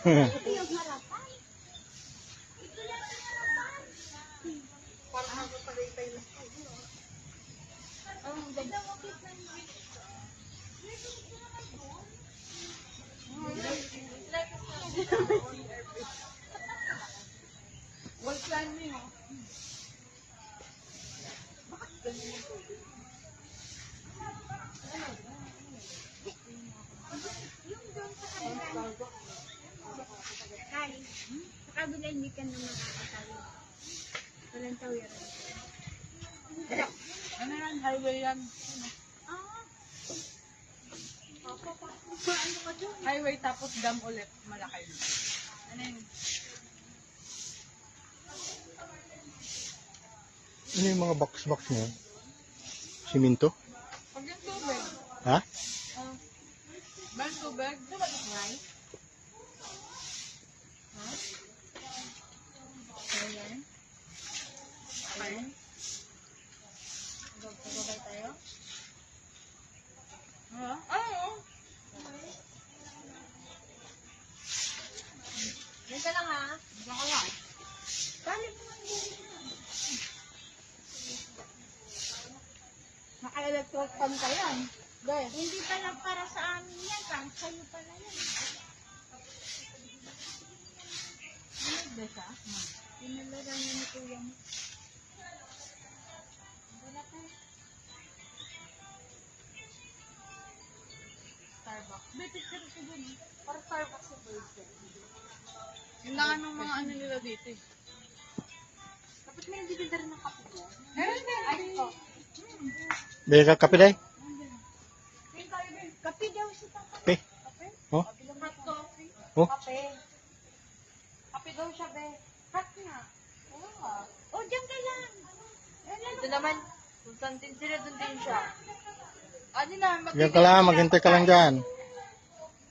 Ito yung harapan. Ito lang yung harapan. Parang nakapagaytay na. Oh, ganda mo cute na yun. Wall climbing, oh. Yung doon sa kabila. Kali. Sa kabila hindi ka na makakatawid. Walang tawiran. Ano yan? Highway yan. Ah. Highway tapos dam ulit. Malaki. Ano yun? Ano yung mga box-box niyo? Siminto? Pag yung tubig. Ha? Ba yung tubig? Right? Ha? Ayan. Ayan. Gagabay tayo? Ha? Oo. Yan ka lang ha. Diyan ka lang. Dali mo lang din. Naka-electric fan ka yan. Guys. Hindi pala para sa amin yan. Para sa'yo pala yan. Ano ba siya? Pinalaran niya ni kuya mo. Wala pa. Starbucks. May picture ko dun. Para Starbucks sa birthday. Yung lang anong mga ano nila dito eh. Tapos may nagtitinda rin ng kape ko. Meron din. Ay, ito. Bili ka kape day? Kape daw si Papa. Kape? Kape? Oh? Hot coffee. Oh? Kape. Kape daw siya, be. Hot nga. Oh, dyan ka lang. Ito naman, kung saan din sila, dun din siya. Ano na, Diyan ka lang, maghintay ka lang dyan.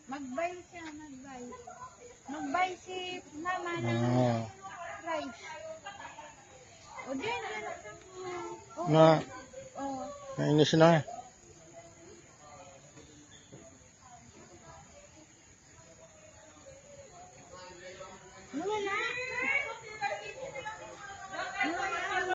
Mag-buy siya, mag-buy. Mag-buy si mama ng Ah. rice. O, dyan, dyan. Oh, Na, oh. nainis na eh. Wala.